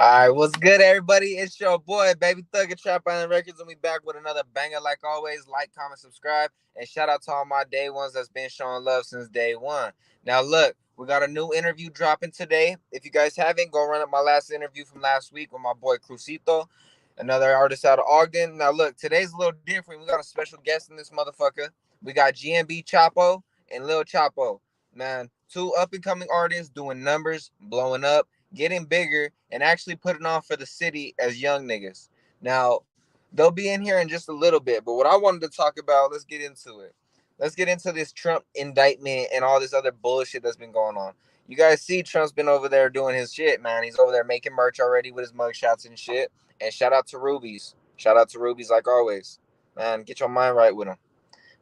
All right, what's good, everybody? It's your boy, Baby Thug at Trap Island Records, and we back with another banger. Like always, like, comment, subscribe, and shout out to all my day ones that's been showing love since day one. Now, look, we got a new interview dropping today. If you guys haven't, go run up my last interview from last week with my boy Crucito, another artist out of Ogden. Now, look, today's a little different. We got a special guest in this motherfucker. We got GMB Chapo and Lil Chapo. Man, two up and coming artists doing numbers, blowing up, getting bigger, and actually putting on for the city as young niggas. Now, they'll be in here in just a little bit, but what I wanted to talk about, let's get into it. Let's get into this Trump indictment and all this other bullshit that's been going on. You guys see Trump's been over there doing his shit, man. He's over there making merch already with his mugshots and shit. And shout out to Rubies. Shout out to Rubies like always. Man, get your mind right with him.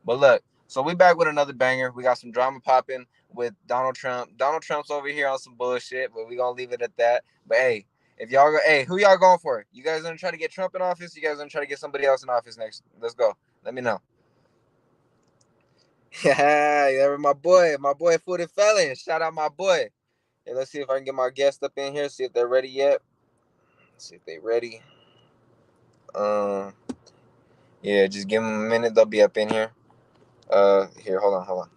But look, so we back with another banger. We got some drama popping with Donald Trump. Donald Trump's over here on some bullshit, but we gonna leave it at that. But hey, if y'all go, hey, who y'all going for? You guys gonna try to get Trump in office? You guys gonna try to get somebody else in office next? Let's go. Let me know. Yeah, that was my boy Footed Felon. Shout out my boy. Hey, let's see if I can get my guests up in here. See if they're ready yet. Let's see if they ready. Yeah, just give them a minute. They'll be up in here. Here, hold on.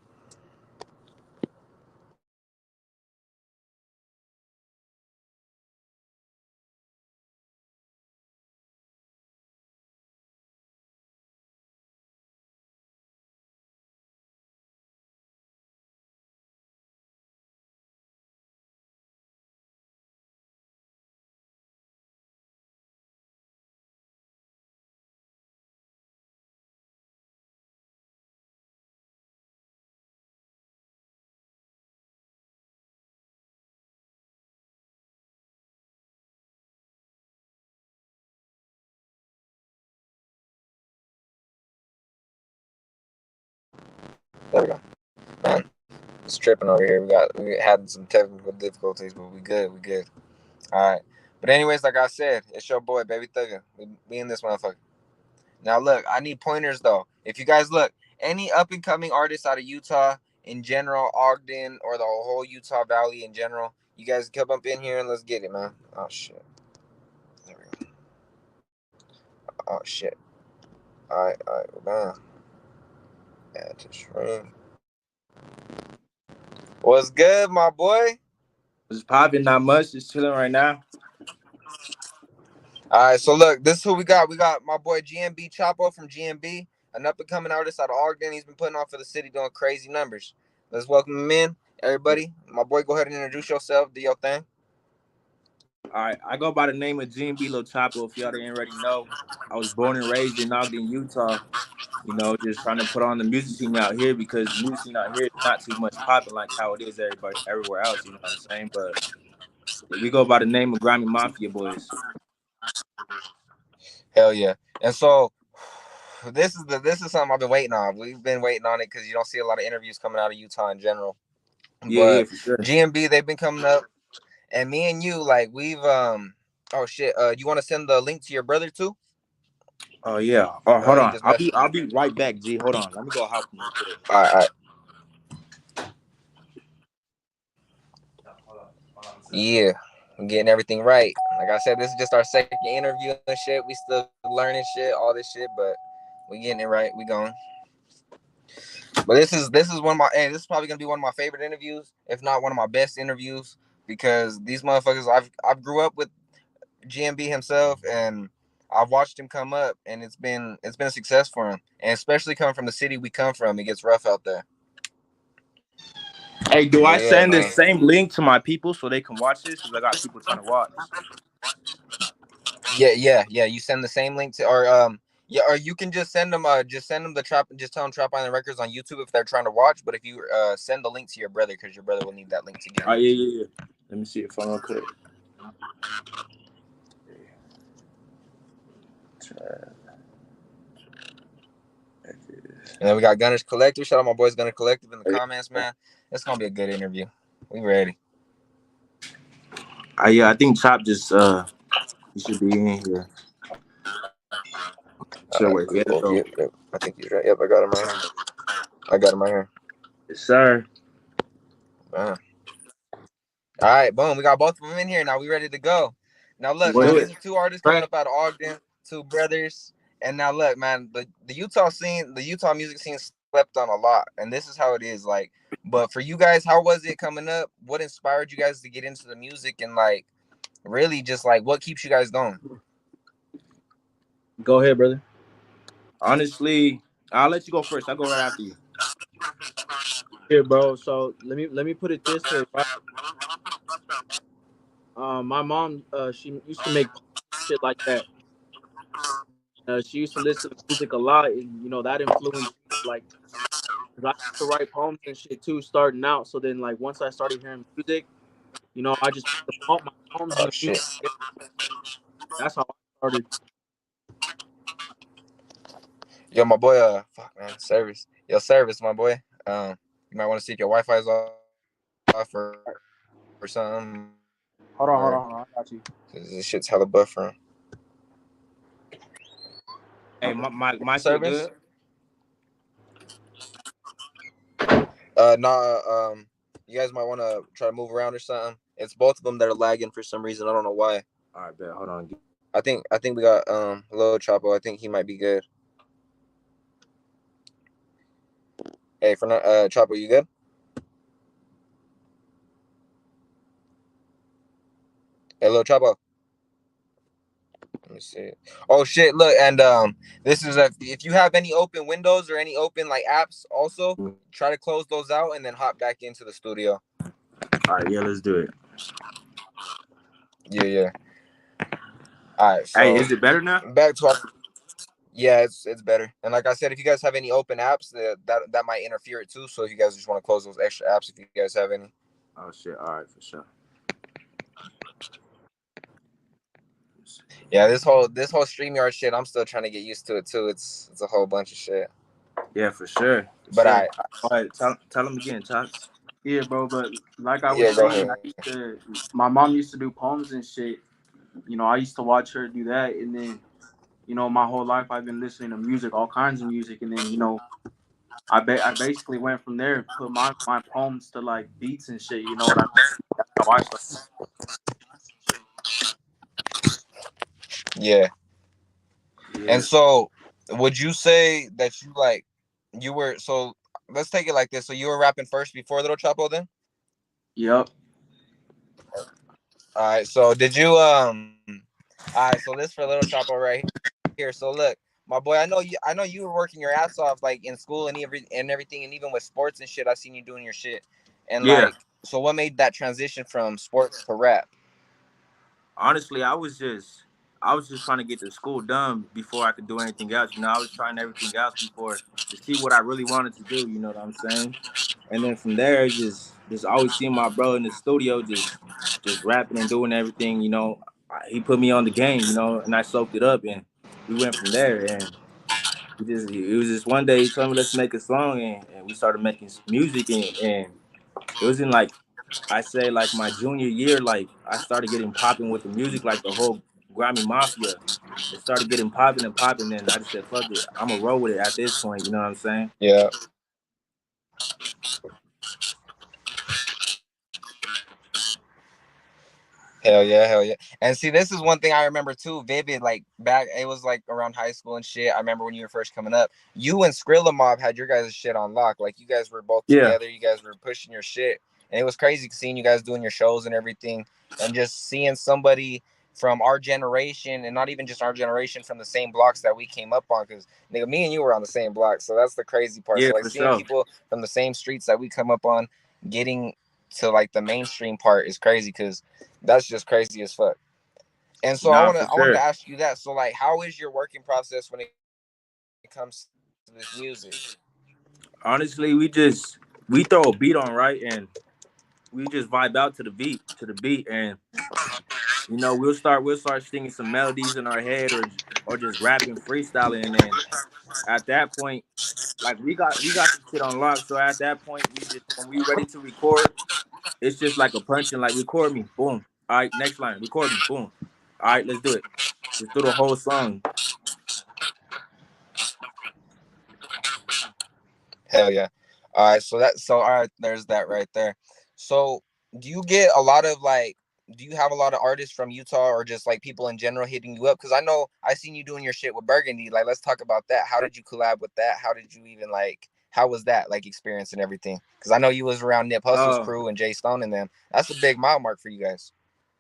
There we go. Man, it's tripping over here. We had some technical difficulties, but we good. We good. All right. But anyways, like I said, it's your boy, Baby Thugger. We in this motherfucker. Now look, I need pointers though. If you guys look, any up and coming artists out of Utah in general, Ogden or the whole Utah Valley in general, you guys come up in here and let's get it, man. Oh shit. There we go. Oh shit. All right, we're done. Add to stream. What's good, my boy? It's popping, not much. Just chilling right now. All right, so look, this is who we got. We got my boy GMB Chapo from GMB, an up and coming artist out of Ogden. He's been putting on for the city doing crazy numbers. Let's welcome him in, everybody. My boy, go ahead and introduce yourself. Do your thing. All right, I go by the name of GMB Chapo. If y'all didn't already know, I was born and raised in Ogden, Utah. Just trying to put on the music scene out here because the music scene out here is not too much popping like how it is everybody everywhere else. You know what I'm saying? But we go by the name of Grimy Mafia Boys. Hell yeah! And so this is something I've been waiting on. We've been waiting on it because you don't see a lot of interviews coming out of Utah in general. Yeah, But for sure. GMB, they've been coming up, and me and you, like we've oh shit, you want to send the link to your brother too? Oh yeah. Oh, hold He on. just I'll messaged be me. I'll be right back, G. Hold on. Let me go help him real quick. All right. Yeah, I'm getting everything right. Like I said, this is just our second interview and shit. We still learning shit, all this shit, but we getting it right. We going. But this is one of my this is probably gonna be one of my favorite interviews, if not one of my best interviews, because these motherfuckers I've grew up with GMB himself and I've watched him come up and it's been a success for him. And especially coming from the city we come from, it gets rough out there. Hey, do But I yeah, send the man. same link to my people so they can watch this? Because I got people trying to watch. Yeah. You send the same link to or yeah, or you can just send them the trap just tell them Trap Island Records on YouTube if they're trying to watch. But if you send the link to your brother, because your brother will need that link to get Oh in. yeah. Let me see if I'm okay. And then we got Gunners Collective. Shout out my boys Gunner Collective in the comments, man. It's gonna be a good interview. We ready. Yeah, I think Chop just he should be in here. All So right, wait, we gotta cool. go. Yep. I think he's right. Yep, I got him right here. I got him right here. Yes, sir. All right, boom. We got both of them in here now. We ready to go. Now look, Let's man, do these it. are two artists coming up out of Ogden, two brothers. And now look, man, the Utah scene, the Utah music scene slept on a lot. And this is how it is. Like, but for you guys, how was it coming up? What inspired you guys to get into the music and like really just like what keeps you guys going? Go ahead, brother. Honestly, I'll let you go first. I'll go right after you. Here, bro. So let me put it this way, right? My mom, she used to make shit like that. She used to listen to music a lot, and that influenced me. Like, 'cause I used to write poems and shit too, starting out. So then, like, once I started hearing music, I just put my poems in Oh the music. shit. That's how I started. Yo, my boy, fuck man, service. Yo, service, my boy. You might want to see if your Wi-Fi is off or something, or Hold on. I got you. 'cause this shit's hella buffering. Hey, my shit Service? good. Nah. You guys might want to try to move around or something. It's both of them that are lagging for some reason. I don't know why. All right, bet. Hold on. I think we got Lil Chapo. I think he might be good. Hey, for Chapo, you good? Hey, Lil Chapo. Let me see. Oh shit! Look, and this is if you have any open windows or any open like apps, also try to close those out and then hop back into the studio. All right, yeah, let's do it. Yeah, yeah. All right, Hey, so is it better now? back to our. Yeah, it's better. And like I said, if you guys have any open apps, that might interfere it too. So if you guys just want to close those extra apps, if you guys have any. Oh shit! All right, for sure. Yeah, this whole StreamYard shit, I'm still trying to get used to it too. It's a whole bunch of shit. Yeah, for sure, for But sure. I All right, tell them again, Chopz. Yeah, bro. But like I was yeah, go saying, ahead. my mom used to do poems and shit. I used to watch her do that, and then my whole life I've been listening to music, all kinds of music, and then I basically went from there, put my poems to like beats and shit. You know what I mean? That's how I started. Yeah. And Yeah. so, would you say that you like you were so? Let's take it like this. So you were rapping first before Little Chapo, then? Yep. All right. So did you All right. So this for Little Chapo right here. So look, my boy, I know you were working your ass off like in school and everything, and even with sports and shit. I seen you doing your shit, and Yeah. like, so what made that transition from sports to rap? Honestly, I was just trying to get the school done before I could do anything else. I was trying everything else before to see what I really wanted to do. You know what I'm saying? And then from there, just always seeing my bro in the studio, just rapping and doing everything. He put me on the game. And I soaked it up, and we went from there. And it was just one day he told me let's make a song, and we started making music, and it was in like I say like my junior year, like I started getting popping with the music, like the whole Grammy Mafia. It started getting popping and popping, and I just said, "Fuck it, I'm gonna roll with it." At this point, you know what I'm saying? Yeah. Hell yeah, hell yeah. And see, this is one thing I remember too, vivid. Like back, it was like around high school and shit. I remember when you were first coming up, you and Skrilla Mob had your guys' shit on lock. Like you guys were both Yeah. together. You guys were pushing your shit, and it was crazy seeing you guys doing your shows and everything, and just seeing somebody from our generation, and not even just our generation, from the same blocks that we came up on. Because nigga, me and you were on the same block, so that's the crazy part. Yeah, So like for seeing sure. people from the same streets that we come up on, getting to like the mainstream part is crazy because that's just crazy as fuck. And so Nah, for I wanted to sure. ask you that. So like, how is your working process when it comes to this music? Honestly, we throw a beat on, right, and we just vibe out to the beat, and we'll start singing some melodies in our head, or just rapping, freestyling, and then at that point, like we got the shit on lock. So at that point, we just when we ready to record, it's just like a punching, like record me, boom. All right, next line, record me, boom. All right, let's do it. Just do the whole song. Hell yeah. All right. So all right. There's that right there. So do you get a lot of like? do you have a lot of artists from Utah or just like people in general hitting you up? Because I know I seen you doing your shit with Burgundy. Like, let's talk about that. How did you collab with that? How did you even like? How was that like experience and everything? Because I know you was around Nip Hussle's Oh, crew and Jay Stone and them. That's a big mile mark for you guys.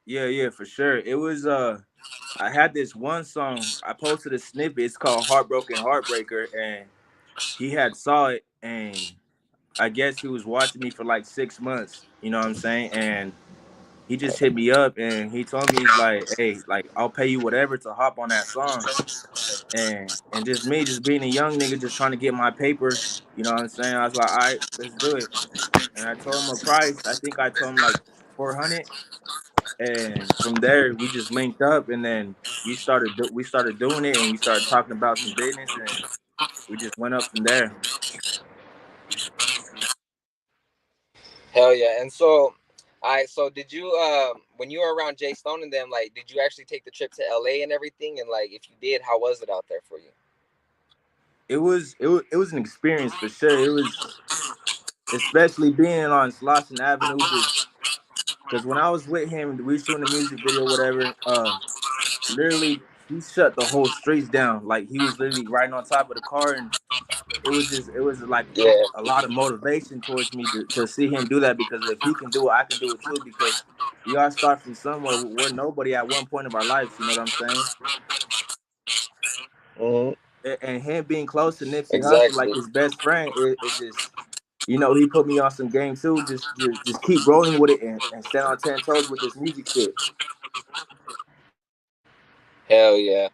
yeah, yeah, for sure. It was I had this one song. I posted a snippet. It's called Heartbroken Heartbreaker, and he had saw it, and I guess he was watching me for like 6 months, you know what I'm saying? And he just hit me up and he told me, he's like, hey, like I'll pay you whatever to hop on that song. And just me, just being a young nigga, just trying to get my paper, you know what I'm saying? I was like, all right, let's do it. And I told him a price. I think I told him like 400. And from there, we just linked up, and then we started doing it, and we started talking about some business, and we just went up from there. Hell yeah! And so, so did you when you were around Jay Stone and them, like, did you actually take the trip to LA and everything? And like, if you did, how was it out there for you? It was an experience for sure. It was, especially being on Slauson Avenue, just because when I was with him, we were shooting a music video, whatever. Literally, he shut the whole streets down. Like he was literally riding on top of the car, and it was like Yeah. a lot of motivation towards me to see him do that, because if he can do it, I can do it too. Because we all start from somewhere. We're nobody at one point of our lives. You know what I'm saying? Mm-hmm. And him being close to Nipsey Hussle, Exactly. like his best friend, it just, he put me on some game too. Just keep rolling with it, and stand on 10 toes with this music shit. Hell yeah.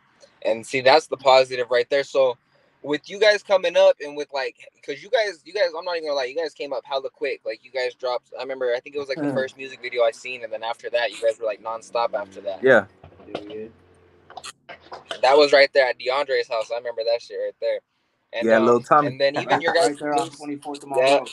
And see, that's the positive right there. So with you guys coming up and with like, cause you guys, I'm not even gonna lie, you guys came up hella quick. Like you guys dropped, I remember, I think it was like the first music video I seen. And then after that, you guys were like nonstop after that. Yeah, That was right there at DeAndre's house. I remember that shit right there. yeah, little Tommy. And then even your Right guys' there on news, 24th of yeah, Monroe.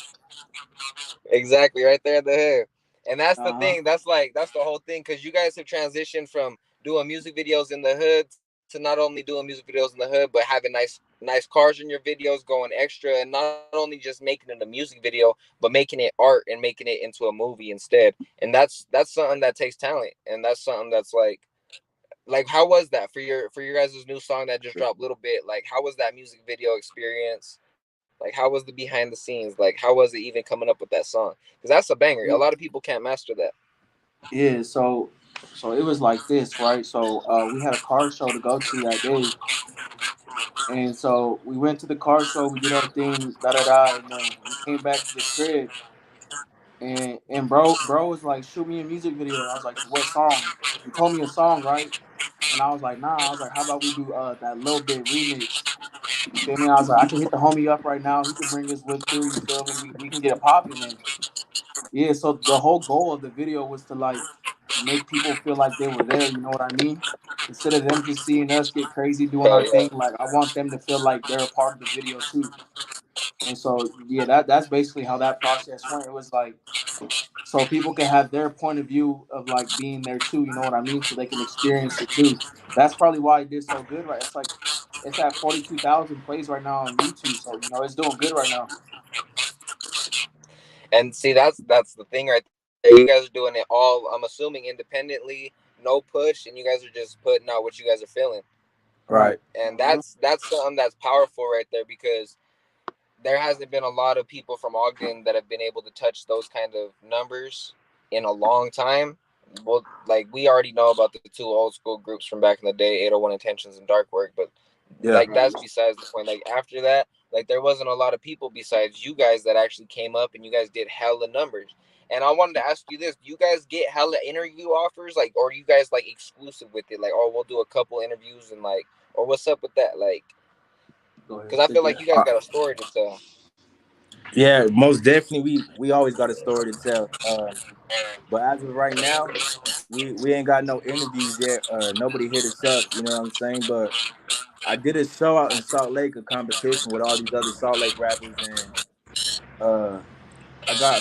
exactly, right there at the hood. And that's the Uh huh. thing. That's like that's the whole thing because you guys have transitioned from doing music videos in the hood to not only doing music videos in the hood, but having nice cars in your videos, going extra, and not only just making it a music video, but making it art and making it into a movie instead. And that's something that takes talent, and that's something that's like how was that for your guys' new song that just dropped? Little bit, like how was that music video experience? Like how was the behind the scenes? Like how was it even coming up with that song? Because that's a banger. A lot of people can't master that. Yeah. So it was like this, right? So we had a car show to go to that day, and so we went to the car show. We did our thing, da da da, and then we came back to the crib, and bro was like, shoot me a music video. And I was like, to what song? He told me a song, right? And I was like, nah. I was like, how about we do that little bit remix? You feel me? I was like, I can hit the homie up right now. He can bring his whip through. You feel me? We can get it popping. And yeah, so the whole goal of the video was to like make people feel like they were there. You know what I mean? Instead of them just seeing us get crazy doing Hell our yeah. thing, like I want them to feel like they're a part of the video too. And so yeah, that's basically how that process went. It was like so people can have their point of view of like being there too. You know what I mean? So they can experience it too. That's probably why it did so good, right? It's like it's at 42,000 plays right now on YouTube. So it's doing good right now. And see, that's the thing right there. You guys are doing it all. I'm assuming independently, no push, and you guys are just putting out what you guys are feeling. Right. Right. And Uh-huh. that's something that's powerful right there because there hasn't been a lot of people from Ogden that have been able to touch those kind of numbers in a long time. Well, like we already know about the two old school groups from back in the day, 801 Intentions and Dark Work, but Yeah. like that's besides the point. Like after that, like there wasn't a lot of people besides you guys that actually came up and you guys did hella numbers. And I wanted to ask you this: do you guys get hella interview offers, like, or are you guys like exclusive with it? Like, oh, we'll do a couple interviews and like, or what's up with that? Like, Go ahead. because I feel Take like it. you guys got a story to tell. Yeah, most definitely. We always got a story to tell. But as of right now, we ain't got no interviews yet. Nobody hit us up. You know what I'm saying? But I did a show out in Salt Lake, a competition with all these other Salt Lake rappers, and uh, I got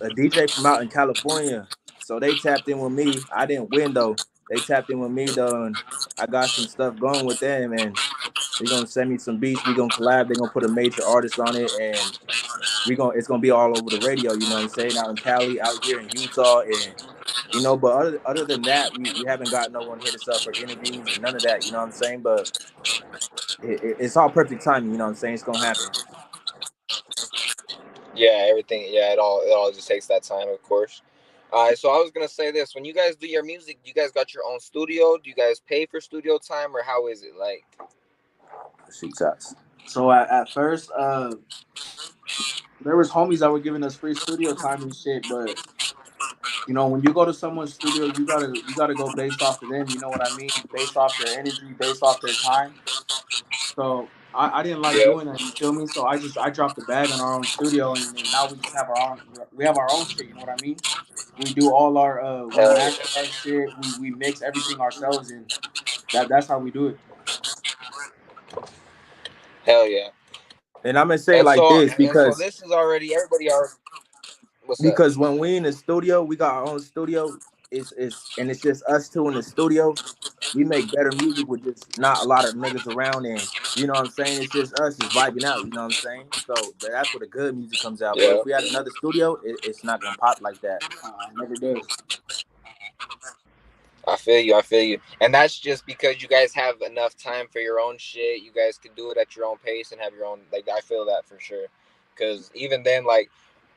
a DJ from out in California. So they tapped in with me. I didn't win though. They tapped in with me though, and I got some stuff going with them, and they're gonna send me some beats. We gonna collab. They're gonna put a major artist on it, and it's gonna be all over the radio. You know what I'm saying? Out in Cali, out here in Utah, and You know, but other than that, we haven't got no one hit us up for interviews or none of that. You know what I'm saying? But it's all perfect timing. You know what I'm saying? It's gonna happen. Yeah, everything. Yeah, it all just takes that time, of course. So I was gonna say this: when you guys do your music, do you guys got your own studio? Do you guys pay for studio time, or how is it like? Shoot shots. So at first, there was homies that were giving us free studio time and shit, but you know, when you go to someone's studio, you gotta go based off of them. You know what I mean? Based off their energy, based off their time. So I didn't like Yeah, doing that. You feel me? So I dropped the bag on our own studio, and then now we just have our own. We have our own shit. You know what I mean? We do all our we hell master yeah, our shit. We mix everything ourselves, and that's how we do it. hell yeah. And I'm gonna say And it like so this and so this is already everybody are. What's up? because when we in the studio, we got our own studio. It's just us two in the studio. We make better music with just not a lot of niggas around, and you know what I'm saying. It's just us just vibing out. You know what I'm saying. So that's where the good music comes out. But Yeah. if we had another studio, it's not gonna pop like that. Never does. I feel you. I feel you. And that's just because you guys have enough time for your own shit. You guys can do it at your own pace and have your own. Like, I feel that for sure. Because even then, like,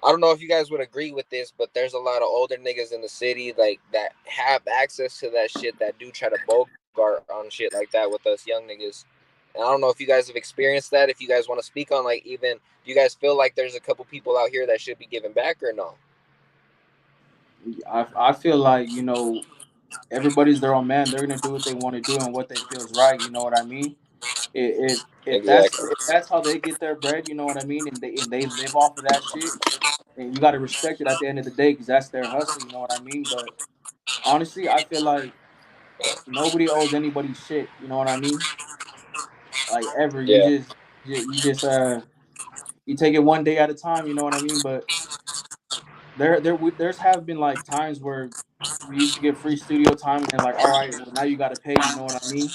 I don't know if you guys would agree with this, but there's a lot of older niggas in the city, like, that have access to that shit that do try to bogart on shit like that with us young niggas. And I don't know if you guys have experienced that. If you guys want to speak on, like, even, do you guys feel like there's a couple people out here that should be giving back or no? I feel like everybody's their own man. They're gonna do what they want to do and what they feels right. You know what I mean? If that's Exactly. if that's how they get their bread, you know what I mean, and they live off of that shit, and you got to respect it at the end of the day because that's their hustle. You know what I mean? But honestly, I feel like nobody owes anybody shit. You know what I mean? Like ever, Yeah. you just you take it one day at a time. You know what I mean? But there's have been like times where we used to get free studio time and they're like, all right, well now you got to pay. You know what I mean?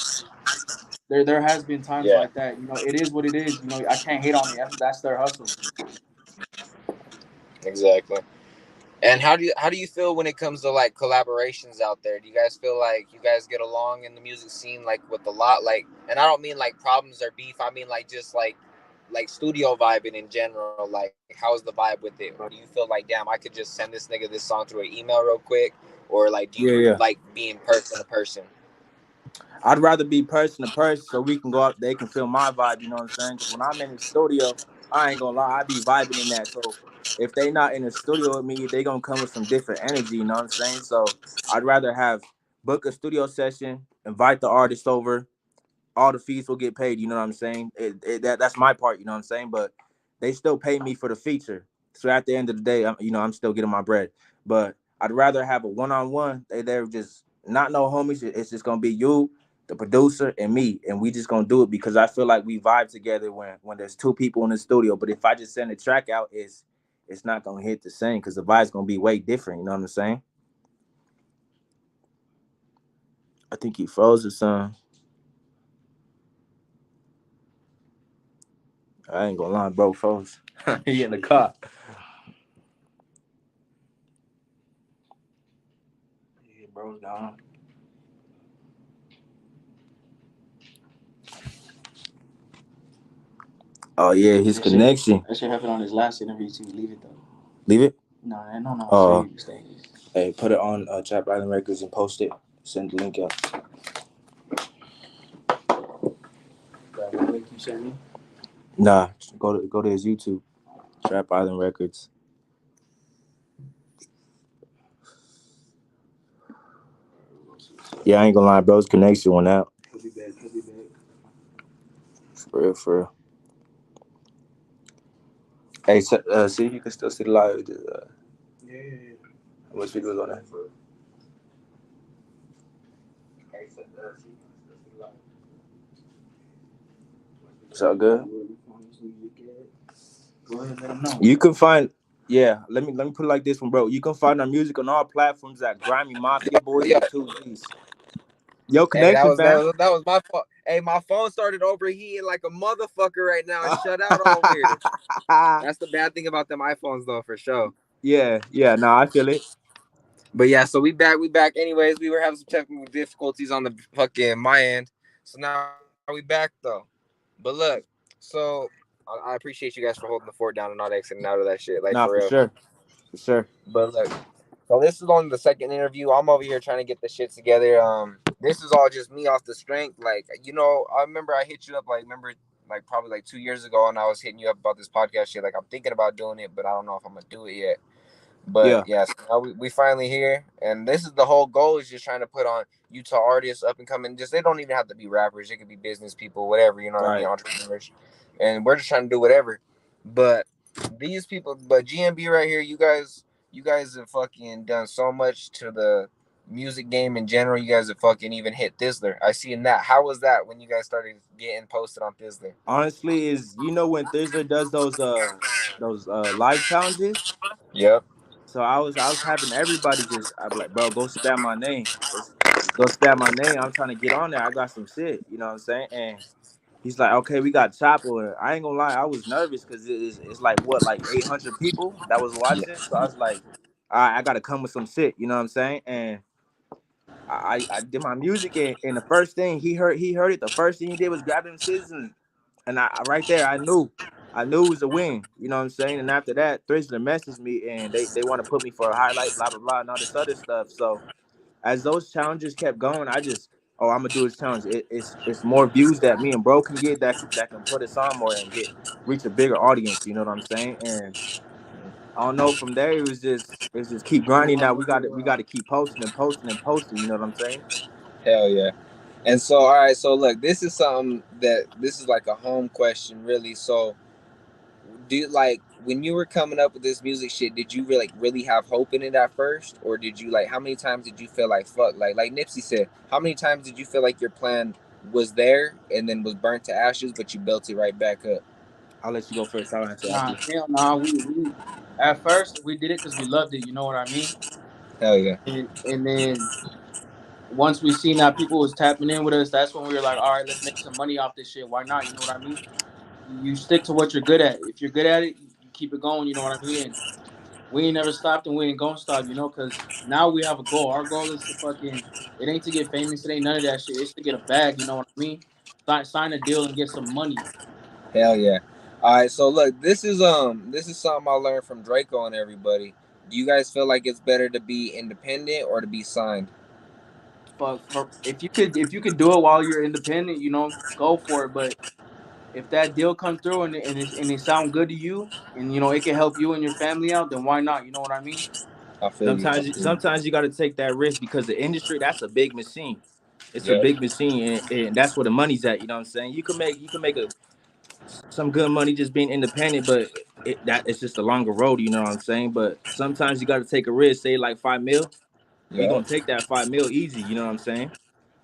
There has been times Yeah. like that. It is what it is. I can't hate on it. That's their hustle. Exactly. And how do you feel when it comes to like collaborations out there? Do you guys feel like you guys get along in the music scene like with a lot like, and I don't mean like problems or beef. I mean like just like studio vibing in general. Like how's the vibe with it? Do you feel like damn I could just send this nigga this song through an email real quick, or like do you Yeah, yeah. like being person to person? I'd rather be person to person so we can go up. They can feel my vibe. You know what I'm saying? Because when I'm in the studio, I ain't gonna lie, I be vibing in that. So if they not in the studio with me, they gonna come with some different energy. You know what I'm saying? So I'd rather have book a studio session, invite the artist over, all the fees will get paid. You know what I'm saying? That's my part. You know what I'm saying? But they still pay me for the feature. So at the end of the day, I'm still getting my bread. But I'd rather have a one-on-one. They're just not no homies. It's just gonna be you, the producer, and me, and we just gonna do it because I feel like we vibe together when there's two people in the studio. But if I just send a track out, it's not gonna hit the same because the vibe's gonna be way different. You know what I'm saying? I think he froze or something. I ain't gonna lie, bro, froze. He in the car. Yeah, bro's gone. Oh yeah, his That shit, connection. that shit happened on his last interview too. Leave it though. Leave it. No. Say Uh, you mistake. hey, put it on Chop Island Records and post it. Send the link out. That what link you sent me? Nah, go to his YouTube. Trap Island Records. Yeah, I ain't gonna lie, bro's connection went out. He'll be back. He'll be back. For real, for real. Hey, so, see if you can still see the live. Yeah. How much videos on that? It's all good. Go ahead, let him know. You can find. Yeah, let me put it like this one, bro. You can find our music on all platforms at Grimy Mafia Boys Yeah. with two Z's. Yo, Hey, that connection, was that fam. was that was my fault. Hey, my phone started overheating like a motherfucker right now and shut out on weird. That's the bad thing about them iPhones though, for sure. Yeah, yeah. No, I feel it. But yeah, so we back. Anyways, we were having some technical difficulties on the fucking my end, so now we back though. But look, so I appreciate you guys for holding the fort down and not exiting out of that shit, like for Nah, real. for sure, for sure. But look, so this is only the second interview. I'm over here trying to get the shit together. This is all just me off the strength. Like, I remember I hit you up. Like, remember, like probably like 2 years ago, and I was hitting you up about this podcast shit. Like, I'm thinking about doing it, but I don't know if I'm gonna do it yet. But Yeah, yes, now we finally here, and this is the whole goal is just trying to put on Utah artists up and coming. Just they don't even have to be rappers; they could be business people, whatever. You know what I mean? right. Entrepreneurs, and we're just trying to do whatever. But these people, but GMB right here, you guys have fucking done so much to the music game in general. You guys have fucking even hit Thizzler. I see in that. How was that when you guys started getting posted on Thizzler? Honestly, is when Thizzler does those live challenges. Yep. So I was having everybody just I'd be like, bro, go spam my name. Let's go spam my name. I'm trying to get on there. I got some shit. You know what I'm saying? And he's like, okay, we got Chapo. And I ain't gonna lie, I was nervous because it's like what, like 800 people that was Yeah. watching. So I was like, all right, I gotta come with some shit. You know what I'm saying? And I did my music, and the first thing he heard it. The first thing he did was grab them scissors, and right there I knew it was a win. You know what I'm saying? And after that, Thrizzler messaged me, and they want to put me for a highlight, blah blah blah, and all this other stuff. So as those challenges kept going, I just, I'm gonna do this challenge. It's more views that me and bro can get, that can put us on more and reach a bigger audience. You know what I'm saying? And I don't know. From there, it was just keep grinding. Now we got to keep posting and posting and posting. You know what I'm saying? Hell yeah. And so, all right, so look, this is something that this is like a home question, really. So, do you like when you were coming up with this music shit? Did you really have hope in it at first, or did you like how many times did you feel like fuck, like Nipsey said, how many times did you feel like your plan was there and then was burnt to ashes, but you built it right back up? I'll let you go first. I'll answer after Nah, you. hell nah. We at first we did it because we loved it. You know what I mean? Hell yeah, And then once we seen that people was tapping in with us, that's when we were like, all right, let's make some money off this shit. Why not? You know what I mean? You stick to what you're good at. If you're good at it, you keep it going. You know what I mean? And we ain't never stopped and we ain't gonna stop. You know, because now we have a goal. Our goal is to fucking. It ain't to get famous. It ain't none of that shit. It's to get a bag. You know what I mean? Sign a deal and get some money. hell yeah. All right, so look, this is something I learned from Draco and everybody. Do you guys feel like it's better to be independent or to be signed? For if you could do it while you're independent, you know, go for it. But if that deal come through and it sound good to you, and you know it can help you and your family out, then why not? You know what I mean? I feel you. I Sometimes feel you. sometimes you got to take that risk because the industry, that's a big machine. It's a Yep. big machine, and that's where the money's at. You know what I'm saying? You can make some good money just being independent, but it's just a longer road. You know what I'm saying? But sometimes you got to take a risk. Say like 5 mil, we Yep. gonna take that 5 mil easy. You know what I'm saying?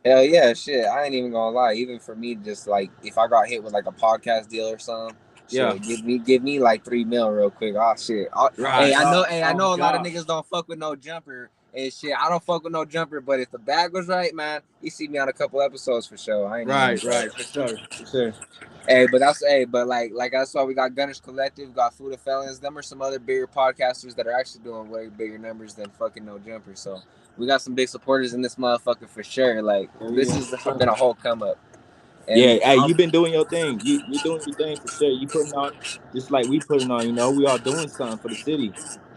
Hell yeah, shit. I ain't even gonna lie. Even for me, just like if I got hit with like a podcast deal or something, Yeah. shit, give me like 3 mil real quick. Oh shit. Right. Hey, I Oh know a lot of God. niggas don't fuck with no jumper and shit. I don't fuck with no jumper, but if the bag was right, man, you see me on a couple episodes for sure. I ain't even gonna Right. say. Right. For sure. For sure. But like I saw, we got Gunnish Collective, we got Food of Felons. Them are some other bigger podcasters that are actually doing way bigger numbers than fucking No Jumper. So we got some big supporters in this motherfucker for sure. Like Oh this yeah. has been a whole come up, Yeah. and Hey, you been doing your thing. You're doing your thing for sure. You putting on just like we putting on. You know, we all doing something for the city.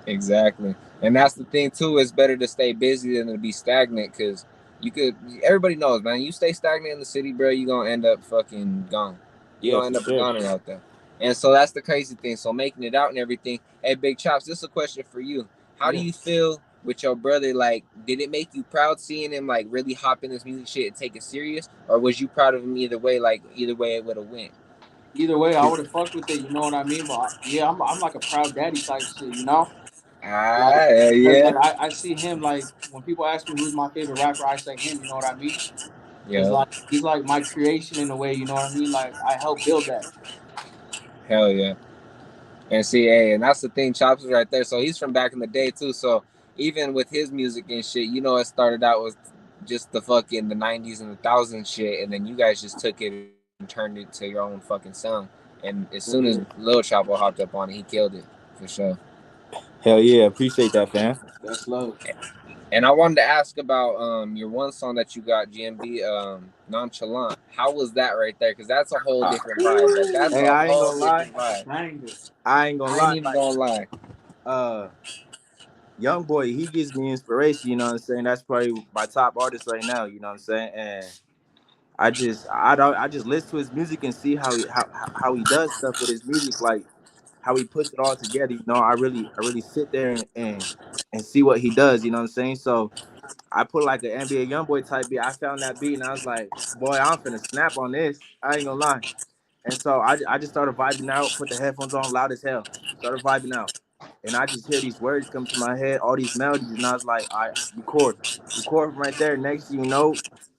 exactly, and that's the thing too. It's better to stay busy than to be stagnant because you could. Everybody knows, man. You stay stagnant in the city, bro. You gonna end up fucking gone. You Yeah, gonna for end up a sure. goner out there. And so that's the crazy thing. So making it out and everything. Hey, Big Chops, this is a question for you. How do Yeah. you feel with your brother? Like, did it make you proud seeing him like really hop in this music shit and take it serious, or was you proud of him either way? Like either way, it would have went. Either way, I would have fucked with it. You know what I mean? But yeah, I'm like a proud daddy type shit. You know, like Ah, because yeah, like I see him like when people ask me who's my favorite rapper, I say him. You know what I mean? Because yeah, like he's like my creation in a way. You know what I mean? Like I helped build that. hell yeah. And see, hey, and that's the thing, Chops is right there. So he's from back in the day too. So even with his music and shit, it started out with just the fucking the 90s and the thousands shit, and then you guys just took it and turned it to your own fucking sound. And as soon as Yeah, Lil Chapo hopped up on it, he killed it for sure. Hell yeah, appreciate that, fam. that's love. And I wanted to ask about your one song that you got, GMB, Nonchalant. How was that right there? Because that's a whole different vibe. Like that's Hey, a I ain't whole gonna lie. different That's a vibe. banger. I ain't gonna I ain't lie. even Like, gonna lie. uh, young boy, he gives me inspiration. You know what I'm saying? That's probably my top artist right now. You know what I'm saying? And I just listen to his music and see how he does stuff with his music, like how he puts it all together. You know, I really sit there and see what he does. You know what I'm saying? So I put like an NBA YoungBoy type beat. I found that beat and I was like, boy, I'm finna snap on this. I ain't gonna lie. And so I just started vibing out, put the headphones on loud as hell, started vibing out. And I just hear these words come to my head, all these melodies, and I was like, I record from right there. Next thing you know,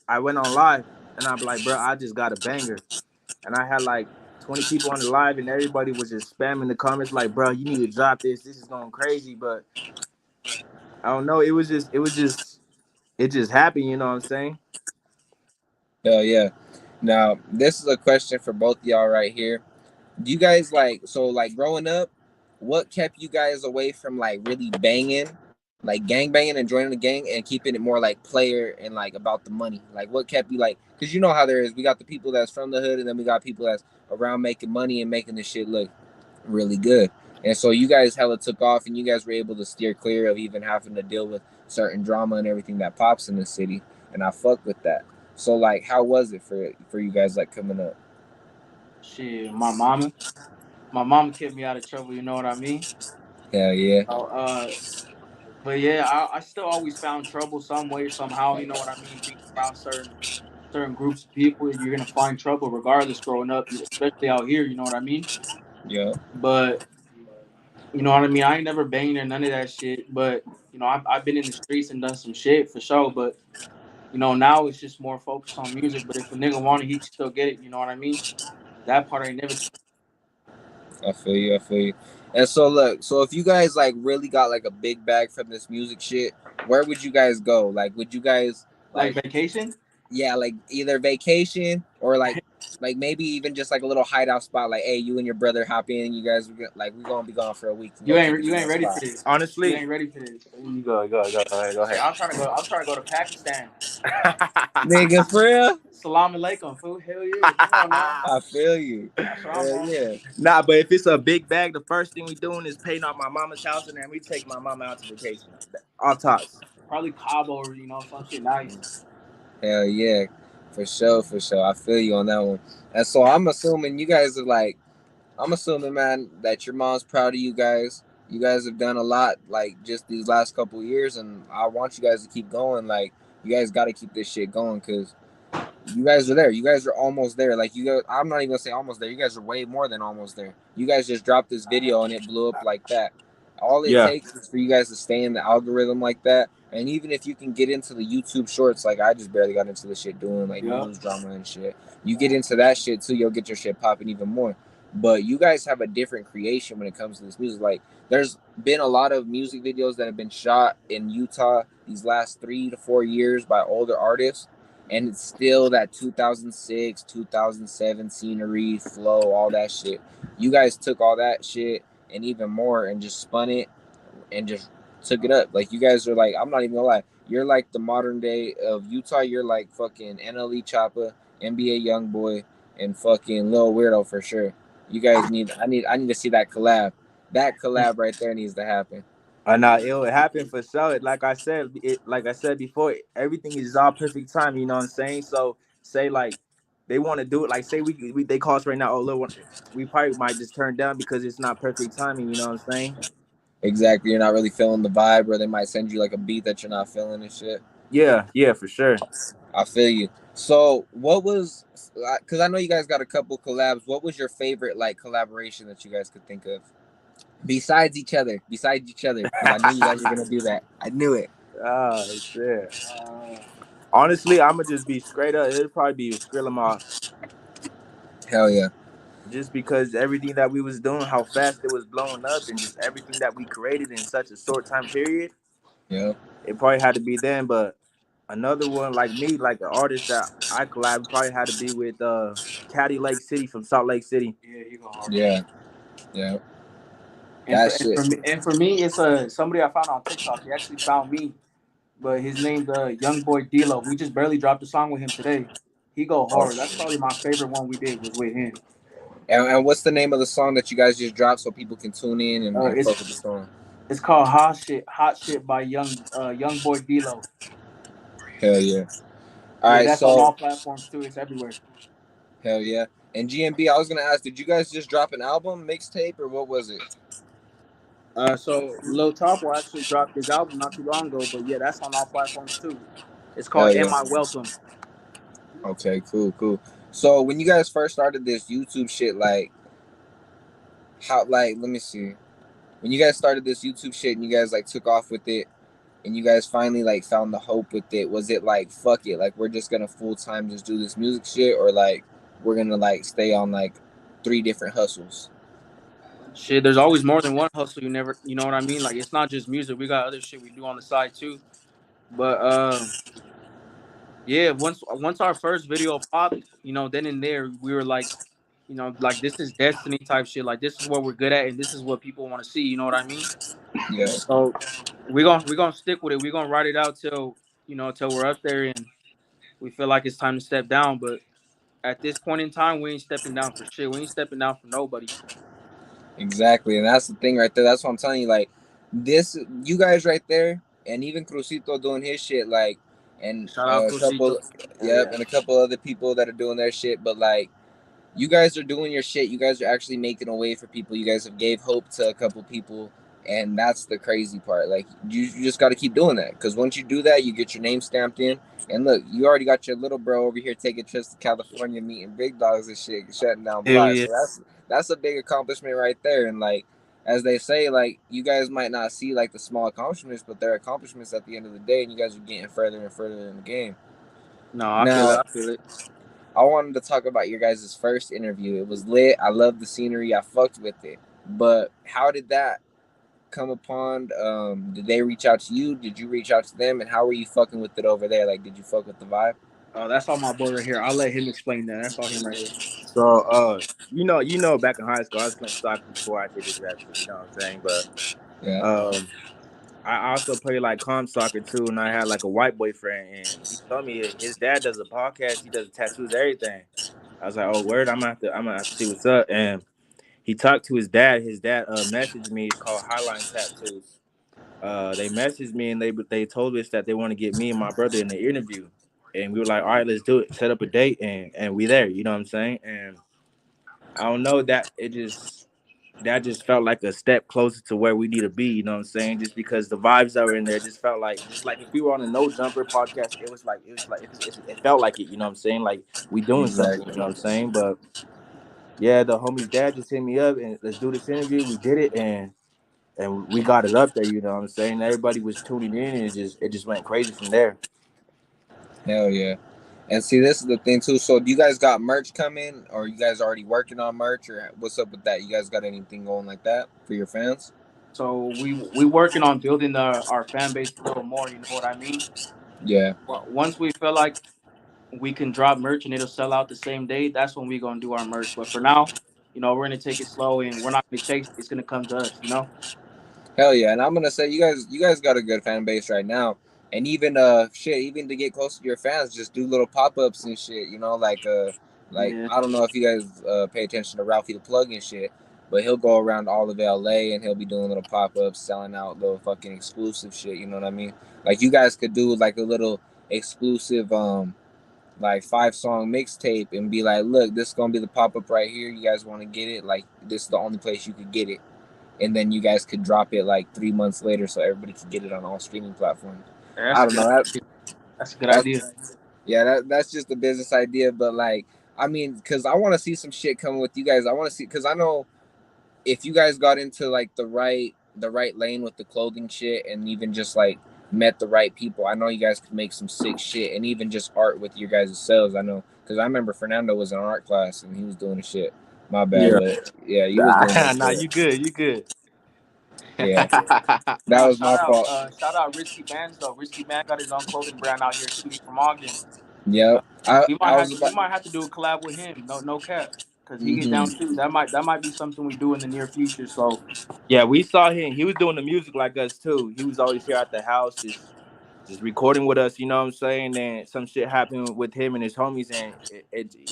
I went on live and I'm like, bro, I just got a banger. And I had like 20 people on the live and everybody was just spamming the comments like, bro, you need to drop this. This is going crazy. But I don't know. It just happened, you know what I'm saying? Hell yeah. Now this is a question for both y'all right here. Do you guys like like growing up? What kept you guys away from like really banging, like gang banging and joining the gang, and keeping it more like player and like about the money? Like what kept you like? Because you know how there is. We got the people that's from the hood, and then we got people that's around making money and making this shit look really good. And so you guys hella took off, and you guys were able to steer clear of even having to deal with certain drama and everything that pops in the city. And I fuck with that. So like, how was it for you guys like coming up? Shit, my mama kept me out of trouble. You know what I mean? Hell yeah. So, but yeah, I still always found trouble some way somehow. You know what I mean? Being around certain groups of people, you're gonna find trouble regardless. Growing up, especially out here, you know what I mean? Yeah. But you know what I mean? I ain't never banged or none of that shit. But you know, I've been in the streets and done some shit for sure. But you know, now it's just more focused on music. But if a nigga want it, he can still get it. You know what I mean? That part ain't never changed. I feel you. I feel you. And so look, so if you guys like really got like a big bag from this music shit, where would you guys go? Like, would you guys Like like, vacation. yeah, like either vacation or like maybe even just like a little hideout spot. Like, hey, you and your brother hop in. You guys like we gonna be gone for a week and go to this You ain't one ready for spot. this. You Honestly, ain't ready for this. you go Shit, ahead. I'm trying to go. I'm trying to go to Pakistan. Nigga, for real? Salam alaikum, fool. Hell yeah. Come on now. I feel you. That's what I'm Hell on. yeah. Nah, but if it's a big bag, the first thing we doing is paying off my mama's house, and then we take my mama out to vacation. Off tops. Probably Cabo or some shit nice. Hell yeah. For sure. For sure. I feel you on that one. And so I'm assuming you guys are like. I'm assuming, man, that your mom's proud of you guys. You guys have done a lot, like just these last couple years, and I want you guys to keep going. Like, you guys got to keep this shit going because you guys are there. You guys are almost there. Like, you guys, I'm not even gonna say almost there. You guys are way more than almost there. You guys just dropped this video and it blew up like that. All it Yeah. takes is for you guys to stay in the algorithm like that. And even if you can get into the YouTube shorts, like I just barely got into the shit doing like Yep. news drama and shit. You get into that shit too, you'll get your shit popping even more. But you guys have a different creation when it comes to this music. Like there's been a lot of music videos that have been shot in Utah these last 3 to 4 years by older artists, and it's still that 2006, 2007 scenery, flow, all that shit. You guys took all that shit and even more and just spun it and just took it up. Like you guys are like, I'm not even gonna lie, you're like the modern day of Utah. You're like fucking NLE Choppa, NBA YoungBoy, and fucking Lil Weirdo for sure. You guys need, I need to see that collab. That collab right there needs to happen. Nah, it'll happen for sure. Like I said before, everything is all perfect time. You know what I'm saying? So say like they want to do it. Like say we they call us right now. Oh, look, we probably might just turn down because it's not perfect timing. You know what I'm saying? Exactly. You're not really feeling the vibe, or they might send you like a beat that you're not feeling and shit. Yeah, yeah, for sure. I feel you. So, what was? Because I know you guys got a couple collabs. What was your favorite like collaboration that you guys could think of besides each other? Besides each other, because I knew you guys were gonna do that. I knew it. Oh shit. Uh, Honestly, I'ma just be straight up. It'll probably be Skrilla Moss. Hell yeah. Just because everything that we was doing, how fast it was blowing up, and just everything that we created in such a short time period, Yeah. it probably had to be them. But another one like me, like an artist that I collab, probably had to be with Caddy Lake City from Salt Lake City. yeah, he go hard. Yeah. Yeah. And That for shit. me, it's somebody I found on TikTok. He actually found me. but his name's Young Boy D'Lo. We just barely dropped a song with him today. He go hard. That's Okay. probably my favorite one we did was with him. And what's the name of the song that you guys just dropped so people can tune in and It's fuck with the song? it's called Hot Shit by Young Boy D'Lo. Hell yeah. All Yeah, right, that's on so all platforms too. It's everywhere. hell yeah. And GMB, I was gonna ask, did you guys just drop an album, mixtape, or what was it? So Lil Chapo actually dropped his album not too long ago, but yeah, that's on all platforms too. It's called Hell Am yeah. I Welcome? Okay, cool, cool. So when you guys first started this YouTube shit, like how like let me see. When you guys started this YouTube shit and you guys like took off with it and you guys finally like found the hope with it, was it like fuck it, like we're just gonna full time just do this music shit, or like we're gonna like stay on like three different hustles? Shit, there's always more than one hustle. You know what I mean? Like it's not just music. We got other shit we do on the side too. But yeah, once our first video popped, then and there we were like, like this is destiny type shit. Like this is what we're good at, and this is what people want to see. You know what I mean? Yeah, So we gonna stick with it. We're gonna ride it out till we're up there and we feel like it's time to step down. But at this point in time, we ain't stepping down for shit. We ain't stepping down for nobody. exactly. And that's the thing right there. That's what I'm telling you. Like this, you guys right there, and even Crucito doing his shit, like, and Shout out a couple, Cosito. Hell yep, yeah. and a couple other people that are doing their shit. But like, you guys are doing your shit. You guys are actually making a way for people. You guys have gave hope to a couple people, and that's the crazy part. Like you just got to keep doing that because once you do that, you get your name stamped in. And look, you already got your little bro over here taking trips to California, meeting big dogs and shit, shutting down Hell blocks. yeah. So that's a big accomplishment right there. And like as they say, like you guys might not see like the small accomplishments, but they're accomplishments at the end of the day, and you guys are getting further and further in the game. No, I feel it. Now, I feel it. I wanted to talk about your guys' first interview. It was lit. I love the scenery. I fucked with it. But how did that come upon? Did they reach out to you? Did you reach out to them? And how were you fucking with it over there? Like, did you fuck with the vibe? That's all my boy right here. I'll let him explain that. That's all him right here. So, back in high school, I was playing soccer before I did this rap shit. You know what I'm saying? But Yeah. um, I also played like comp soccer too, and I had like a white boyfriend, and he told me his dad does a podcast, he does tattoos, everything. I was like, oh word, I'm gonna have to see what's up. And he talked to his dad. His dad messaged me. It's called Highline Tattoos. They messaged me and they told us that they want to get me and my brother in the interview, and we were like, all right, let's do it. Set up a date, and we there. You know what I'm saying? And I don't know that just felt like a step closer to where we need to be. You know what I'm saying? Just because the vibes that were in there just felt like if we were on a No Jumper podcast, it was like it felt like it. You know what I'm saying? Like we doing something. You Exactly. know what I'm saying? But yeah, the homie's dad just hit me up and let's do this interview. We did it and we got it up there. You know what I'm saying? Everybody was tuning in and it just went crazy from there. Hell yeah. And see, this is the thing too. So, do you guys got merch coming, or you guys already working on merch, or what's up with that? You guys got anything going like that for your fans? So we working on building our fan base a little more. You know what I mean? Yeah. Well, once we feel like we can drop merch and it'll sell out the same day, that's when we gonna do our merch. But for now, we're gonna take it slow and we're not gonna chase it. It's gonna come to us. Hell yeah, and I'm gonna say you guys got a good fan base right now, and even shit, even to get close to your fans, just do little pop ups and shit. Like Yeah, I don't know if you guys pay attention to Ralphie the Plug and shit, but he'll go around all of LA and he'll be doing little pop ups, selling out little fucking exclusive shit. You know what I mean? Like you guys could do like a little exclusive like 5 song mixtape and be like, look, this is gonna be the pop up right here. You guys want to get it? Like this is the only place you could get it, and then you guys could drop it like 3 months later, so everybody could get it on all streaming platforms. that's I a don't good. know that. That's a good idea. That's yeah, that's just a business idea, but like, I mean, because I want to see some shit coming with you guys. I want to see because I know if you guys got into like the right lane with the clothing shit, and even just like met the right people, I know you guys could make some sick shit, and even just art with your guys' selves. I know because I remember Fernando was in art class and he was doing the shit. My bad, Yeah. but yeah, you was doing that Nah, shit. you good. You good. Yeah, that Nah, was my fault. shout out Risky Bands though. Risky Man got his own clothing brand out here too. He's from Ogden. Yep. I We might I have was to we about. might have to do a collab with him. No cap, because he get down Mm-hmm. too. That might be something we do in the near future. So Yeah, we saw him. He was doing the music like us too. He was always here at the house, just just recording with us, you know what I'm saying? And some shit happened with him and his homies, and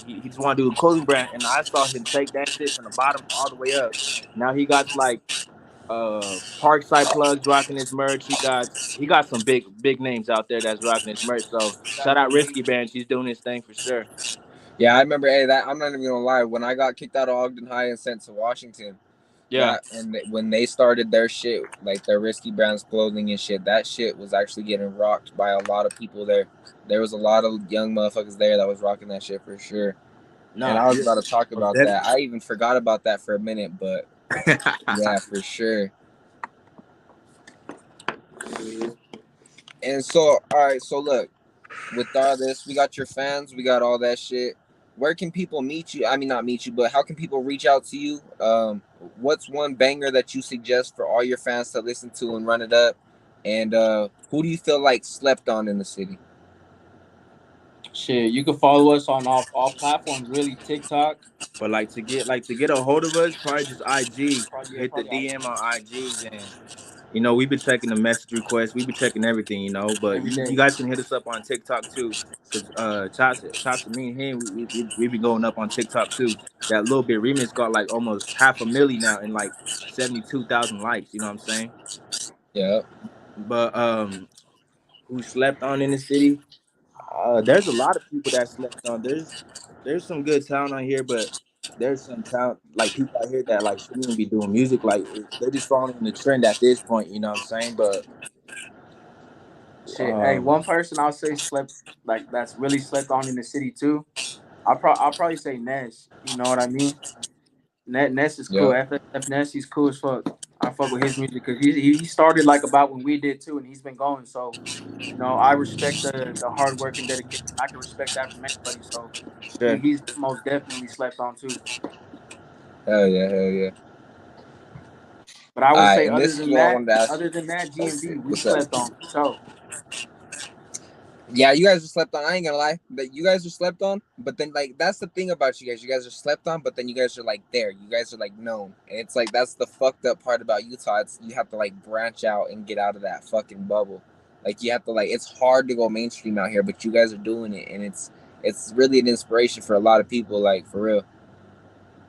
he just want to do a clothing brand. And I saw him take that shit from the bottom all the way up. Now he got like Parkside Plugs rocking his merch. He got some big names out there that's rocking his merch. So shout out Risky Band, she's doing his thing for sure. Yeah, I remember. Hey, that I'm not even gonna lie. When I got kicked out of Ogden High and sent to Washington, Yeah, that and when they started their shit, like their Risky Brands clothing and shit, that shit was actually getting rocked by a lot of people there. There was a lot of young motherfuckers there that was rocking that shit for sure. And nah, I was yeah, about to talk most about that. I even forgot about that for a minute, but definitely. yeah, for sure. And so, all right, so look, with all this, we got your fans, we got all that shit. Where can people meet you? I mean, not meet you, but how can people reach out to you? What's one banger that you suggest for all your fans to listen to and run it up? And who do you feel like slept on in the city? Shit, you can follow us on all platforms. Really, TikTok. But like to get a hold of us, probably just IG. Hit the Probably DM on IGs, and we've been checking the message requests. We've been checking everything, But every you day. guys can hit us up on TikTok too, because Chopz and me and him, we be going up on TikTok too. That little bit remix got like almost 500,000 now and like 72,000 likes. You know what I'm saying? Yeah, But who slept on in the city? There's a lot of people that slept on. There's some good talent on here, but there's some talent like people out here that like shouldn't even be doing music. Like they're just following the trend at this point. You know what I'm saying? But Shit, hey, um, one person I'll say slept like that's really slept on in the city too. I'll probably say Ness. You know what I mean? Ness is cool. yeah, FF Ness, he's cool as fuck. I fuck with his music because he started like about when we did too, and he's been going. So you know, I respect the hard work and dedication. I can respect that from anybody. So sure. he's most definitely slept on too. hell yeah, hell yeah. But I All would right, say and this is what I wanted to ask. other than that, Okay, GMB, we what's up? slept on for sure. Yeah, you guys are slept on. I ain't gonna lie, that you guys are slept on. But then, like, that's the thing about you guys. You guys are slept on, but then you guys are like there. You guys are like known, and it's like that's the fucked up part about Utah. It's you have to like branch out and get out of that fucking bubble. Like you have to like. It's hard to go mainstream out here, but you guys are doing it, and it's really an inspiration for a lot of people. Like for real.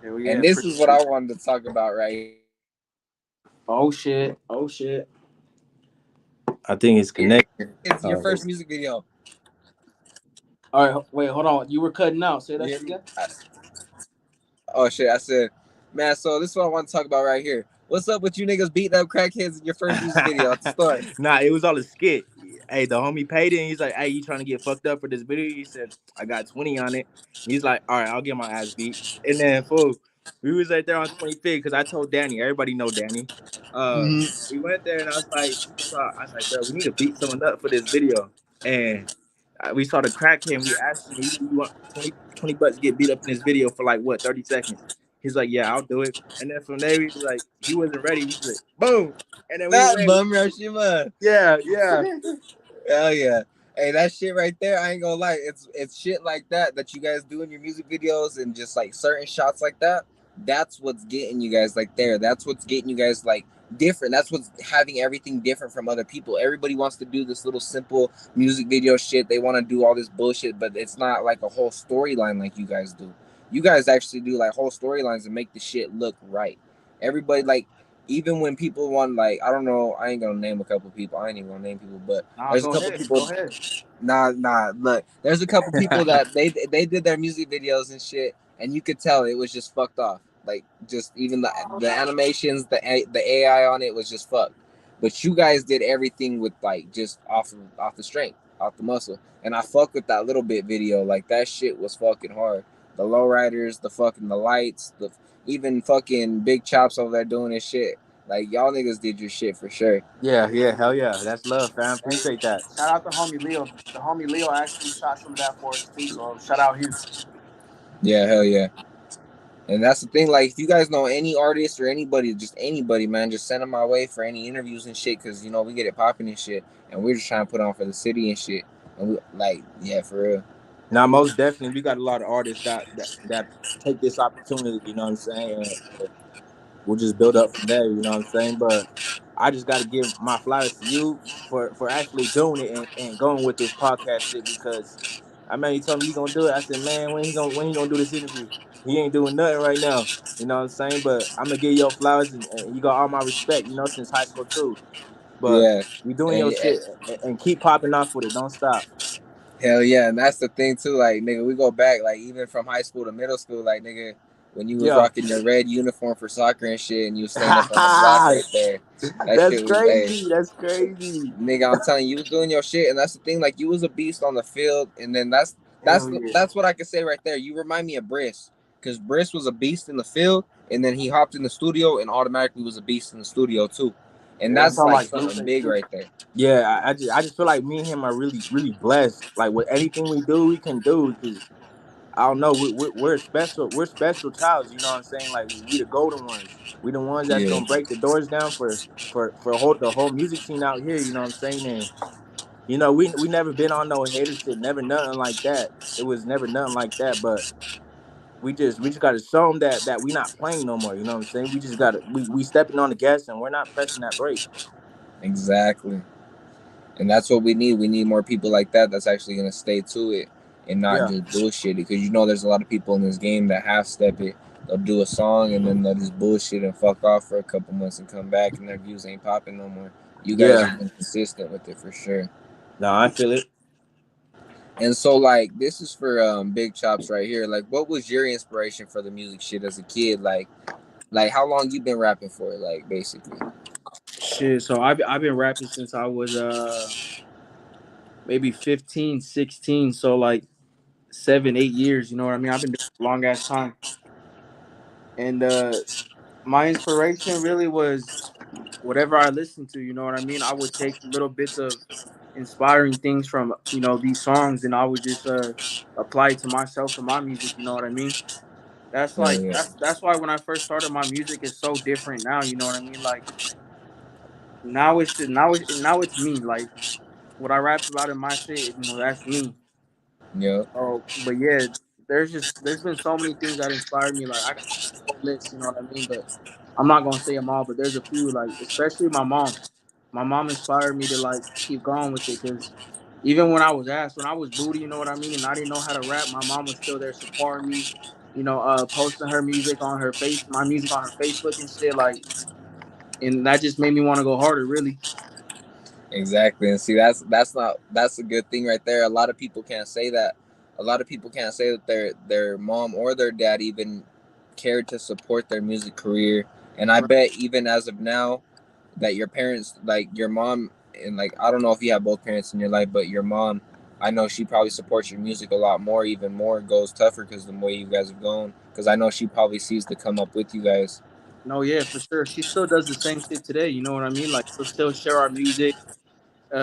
Hell And yeah, this is what appreciate I that. wanted to talk about right here. Oh shit. Oh shit. I think it's connected. It's your Oh, first music video. All right, wait, hold on. You were cutting out. Say You that hear shit me? again. Oh shit! I said, man. So this is what I want to talk about right here. What's up with you niggas beating up crackheads in your first music video? What's the story? nah, it was all a skit. Hey, the homie paid it. And he's like, "Hey, you trying to get fucked up for this video?" He said, "I got 20 on it." He's like, "All right, I'll get my ass beat." And then, fool, we was right there on 25th because I told Danny. Everybody know Danny. We went there and I was like, bro, we need to beat someone up for this video. And we saw the crackhead. And we asked him, "You want 20 bucks to get beat up in this video for like what 30 seconds?" He's like, "Yeah, I'll do it." And then from there, we was like, he wasn't ready. He was like, "Boom!" And then we That went. bum Hiroshima. Yeah, yeah. Hell yeah. Hey, that shit right there, I ain't gonna lie. It's shit like that you guys do in your music videos and just like certain shots like that. That's what's getting you guys like there. That's what's getting you guys like different. That's what's having everything different from other people. Everybody wants to do this little simple music video shit. They want to do all this bullshit, but it's not like a whole storyline like you guys do. You guys actually do like whole storylines and make the shit look right. Everybody like even when people want like I don't know, I ain't gonna name a couple people. I ain't even gonna name people, but Nah, there's a go couple ahead. Go people. ahead. Nah. Look, there's a couple people that they did their music videos and shit, and you could tell it was just fucked off. Like just even the animations, the AI on it was just fucked. But you guys did everything with like just off the strength, off the muscle, and I fuck with that little bit video. Like that shit was fucking hard. The lowriders, the lights, the even fucking big chops over there doing his shit. Like y'all niggas did your shit for sure. Yeah, yeah, hell yeah. That's love, fam. Hey, Appreciate that. shout out to homie Leo. The homie Leo actually shot some of that for us too. So shout out him. Yeah, hell yeah. And that's the thing. Like, if you guys know any artist or anybody, just anybody, man, just send them my way for any interviews and shit. Cause we get it popping and shit, and we're just trying to put on for the city and shit. And we like, yeah, for real. Now, most definitely, we got a lot of artists that take this opportunity. You know what I'm saying? And we'll just build up from there. You know what I'm saying? But I just got to give my flowers to you for actually doing it and going with this podcast shit because I mean, he told me you gonna do it. I said, man, when he gonna do this interview? He ain't doing nothing right now. You know what I'm saying? But I'm gonna give you your flowers and you got all my respect. You know, since high school too. But Yeah. you doing your And, shit and keep popping off with it. Don't stop. hell yeah, and that's the thing too. Like nigga, we go back like even from high school to middle school. Like nigga, when you was Yeah. rocking your red uniform for soccer and shit, and you was standing up on the block right there, that That's shit was a. crazy. That's crazy. Nigga, I'm telling you, you was doing your shit, and that's the thing. Like you was a beast on the field, and then Hell yeah. that's what I can say right there. You remind me of Briss, because Briss was a beast in the field, and then he hopped in the studio and automatically was a beast in the studio too, and Yeah, that that's sound like like something Blueface big too. right there. Yeah, I just feel like me and him are really blessed. Like with anything we do, we can do because I don't know. We're special. We're special childs. You know what I'm saying? Like we the golden ones. We the ones that's Yeah, gonna break the doors down for the whole music scene out here. You know what I'm saying? And you know we never been on no hater shit. Never nothing like that. It was never nothing like that. But we just gotta show them that we not playing no more. You know what I'm saying? We just gotta we stepping on the gas and we're not pressing that brake. exactly. And that's what we need. We need more people like that that's actually gonna stay to it and not Yeah, just bullshit it. Because you know, there's a lot of people in this game that half step it. They'll do a song and then they'll just bullshit and fuck off for a couple months and come back and their views ain't popping no more. You guys yeah. have been consistent with it for sure. No, I feel it. And so, like, this is for Big Chops right here. Like, what was your inspiration for the music shit as a kid? Like how long you been rapping for? Like, basically. Shit, so I've been rapping since I was maybe 15, 16. So like 7, 8 years. You know what I mean? I've been doing it a long ass time. And my inspiration really was whatever I listened to. You know what I mean? I would take little bits of inspiring things from these songs, and I would just apply it to myself and my music. You know what I mean? That's Hell like yeah. that's why when I first started, my music is so different now. You know what I mean? Like now it's me. Like what I rap about in my shit, that's me. Yep. Oh, but yeah, there's been so many things that inspired me. Like I got a whole list, you know what I mean? But I'm not gonna say them all. But there's a few, like especially my mom. My mom inspired me to like keep going with it because even when I was asked, when I was booty, you know what I mean, and I didn't know how to rap, my mom was still there supporting me. Posting her music on her my music on her Facebook and shit, like, and that just made me want to go harder, really. Exactly. And see, that's a good thing right there. A lot of people can't say that. A lot of people can't say that their mom or their dad even cared to support their music career. And I Right. bet even as of now that your parents, like your mom, and like I don't know if you have both parents in your life, but your mom, I know she probably supports your music a lot more, even more. Goes tougher because the way you guys have gone. Because I know she probably sees to come up with you guys. No, yeah, for sure. She still does the same shit today. You know what I mean? Like, she'll still share our music.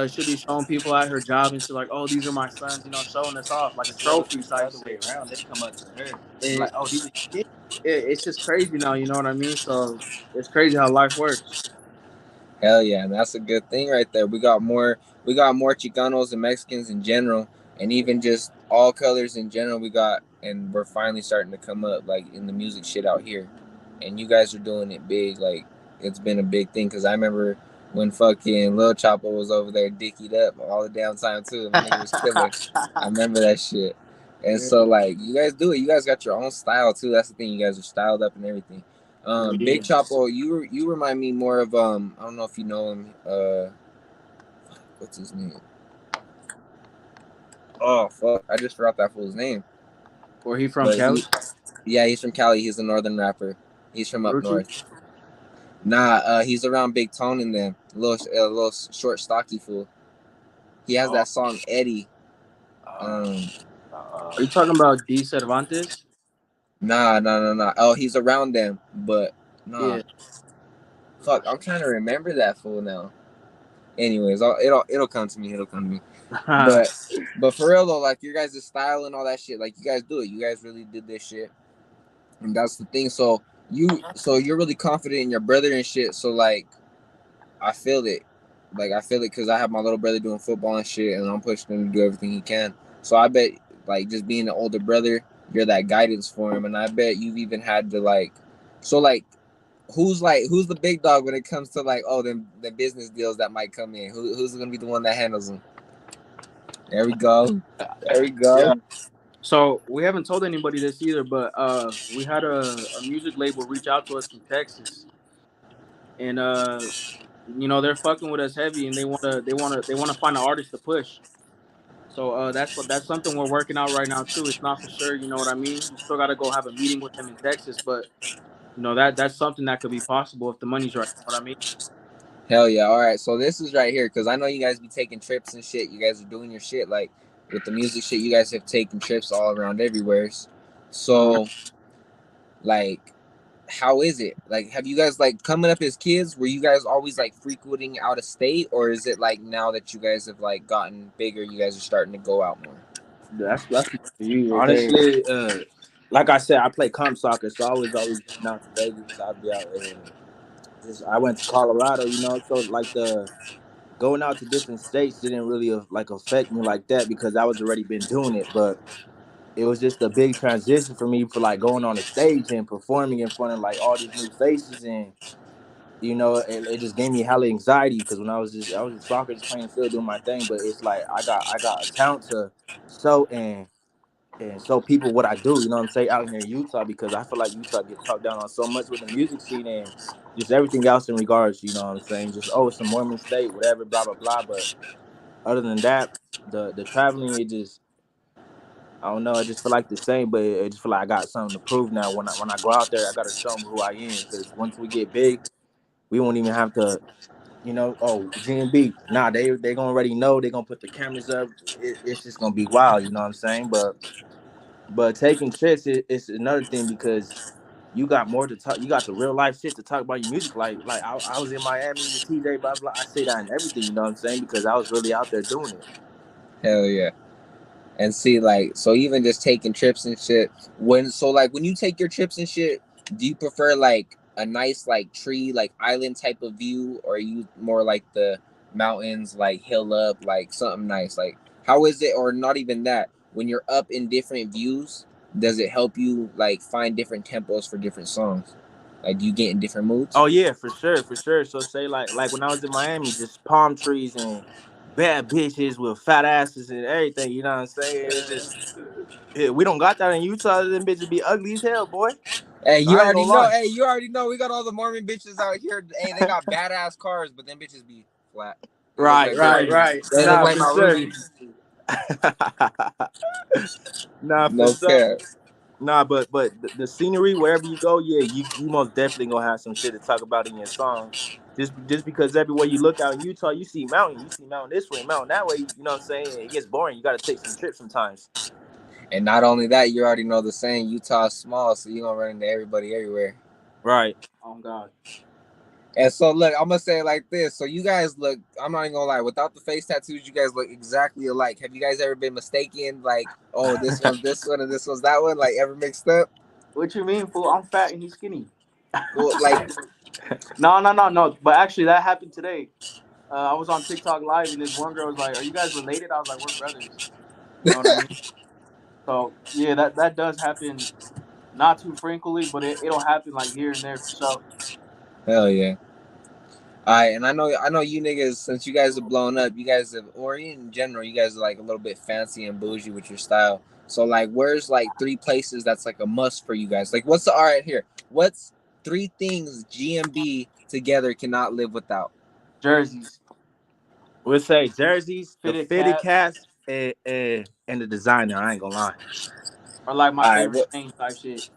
She'll be showing people at her job and she's like, "Oh, these are my sons," showing us off like a trophy The type other way shit. around, they come up to her. They're And like, oh, these are yeah, it's just crazy now. You know what I mean? So it's crazy how life works. Hell yeah, and that's a good thing right there. We got more Chicanos and Mexicans in general, and even just all colors in general. And we're finally starting to come up like in the music shit out here, and you guys are doing it big. Like it's been a big thing because I remember when fucking Lil Chapo was over there dickied up all the damn time too, and the nigga was killer. I remember that shit. And Yeah, so like you guys do it. You guys got your own style too. That's the thing. You guys are styled up and everything. yeah. Big Chapo, you remind me more of I don't know if you know him. What's his name? Oh fuck, I just forgot that fool's name. Where he from, But Cali? yeah, he's from Cali. He's a northern rapper. He's from up Rucci? north. Nah, he's around Big Tone and them. A little short, stocky fool. He has oh, that song Eddie. uh, Um, Are you talking about D Cervantes? nah. Oh, he's around them, but nah. Yeah. Fuck, I'm trying to remember that fool now. Anyways, it'll come to me. It'll come to me. But but for real though, like your guys' style and all that shit, like you guys do it. You guys really did this shit, and that's the thing. So you're really confident in your brother and shit. So like I feel it, because I have my little brother doing football and shit, and I'm pushing him to do everything he can. So I bet like just being an older brother, you're that guidance for him, and I bet you've even had to like, so like who's the big dog when it comes to like the business deals that might come in? Who's gonna be the one that handles them? There we go. There we Yeah. go. So we haven't told anybody this either, but we had a music label reach out to us from Texas, and they're fucking with us heavy, and they wanna find an artist to push. So that's something we're working out right now too. It's not for sure, you know what I mean. We still got to go have a meeting with them in Texas, but that's something that could be possible if the money's right. You know what I mean? Hell yeah. All right. So this is right here because I know you guys be taking trips and shit. You guys are doing your shit like with the music shit. You guys have taken trips all around everywhere. Uh, So like, how is it? Like, have you guys like coming up as kids? Were you guys always like frequenting out of state, or is it like now that you guys have like gotten bigger, you guys are starting to go out more? that's for you right there. Honestly, like I said, I play comp soccer, so I was always getting out to Vegas. I'd be out. Just I went to Colorado, so like the going out to different states didn't really like affect me like that because I was already been doing it. But it was just a big transition for me for like going on the stage and performing in front of like all these new faces, and it just gave me hella anxiety because when I was just soccer, just playing the field, doing my thing. But it's like I got a talent to show and show people what I do. You know what I'm saying, out here in Utah, because I feel like Utah gets talked down on so much with the music scene and just everything else in regards. You know what I'm saying, just it's a Mormon state, whatever, blah blah blah. But other than that, the traveling, it just, I don't know. I just feel like the same, but I just feel like I got something to prove now. When I go out there, I got to show them who I am. Because once we get big, we won't even have to, GMB. Nah, they gonna already know. They gonna put the cameras up. It's just gonna be wild. You know what I'm saying? But taking trips, it's another thing because you got more to talk. You got the real life shit to talk about your music. Like I was in Miami with TJ, blah blah. I say that in everything. You know what I'm saying? Because I was really out there doing it. Hell yeah. And see, like, so even just taking trips and shit, when you take your trips and shit, do you prefer like a nice like tree like island type of view, or are you more like the mountains, like hill up, like something nice? Like, how is it, or not even that, when you're up in different views, does it help you like find different tempos for different songs? Like, do you get in different moods? Oh yeah, for sure, for sure. So say like when I was in Miami, just palm trees and bad bitches with fat asses and everything. You know what I'm saying? It's just, yeah, we don't got that in Utah. Them bitches be ugly as hell, boy. Hey, you I ain't already gonna know. lie. Hey, you already know. We got all the Mormon bitches out here. Hey, they got badass cars, but them bitches be flat. They look Right, like my right, right. they look Nah, like for my sure. Rubies. Nah, for No sure. cap. Nah, but the scenery wherever you go, yeah, you most definitely gonna have some shit to talk about in your song. Just because everywhere you look out in Utah, you see mountain this way, mountain that way. You know what I'm saying? It gets boring. You got to take some trips sometimes. And not only that, you already know the saying, Utah's small, so you gonna run into everybody everywhere. Right. Oh God. And so look, I'm gonna say it like this. So you guys look, I'm not even gonna lie, without the face tattoos, you guys look exactly alike. Have you guys ever been mistaken, like, oh, this one's this one and this one's that one, like ever mixed up? What you mean, fool? I'm fat and he's skinny. Well, like, No, no, no, no. But actually, that happened today. I was on TikTok live, and this one girl was like, "Are you guys related?" I was like, "We're brothers." You know what I mean? So yeah, that does happen, not too frequently, but it'll happen like here and there for sure. hell yeah. All right, and I know you niggas, since you guys have blown up, you guys have, or in general, you guys are like a little bit fancy and bougie with your style. So like, where's like three places that's like a must for you guys? Like, what's the, all right here? What's three things GMB together cannot live without? Jerseys, We'll say jerseys, the fitted fitted caps, cats, and the designer. I ain't gonna lie. are like my All right, favorite what? thing type shit.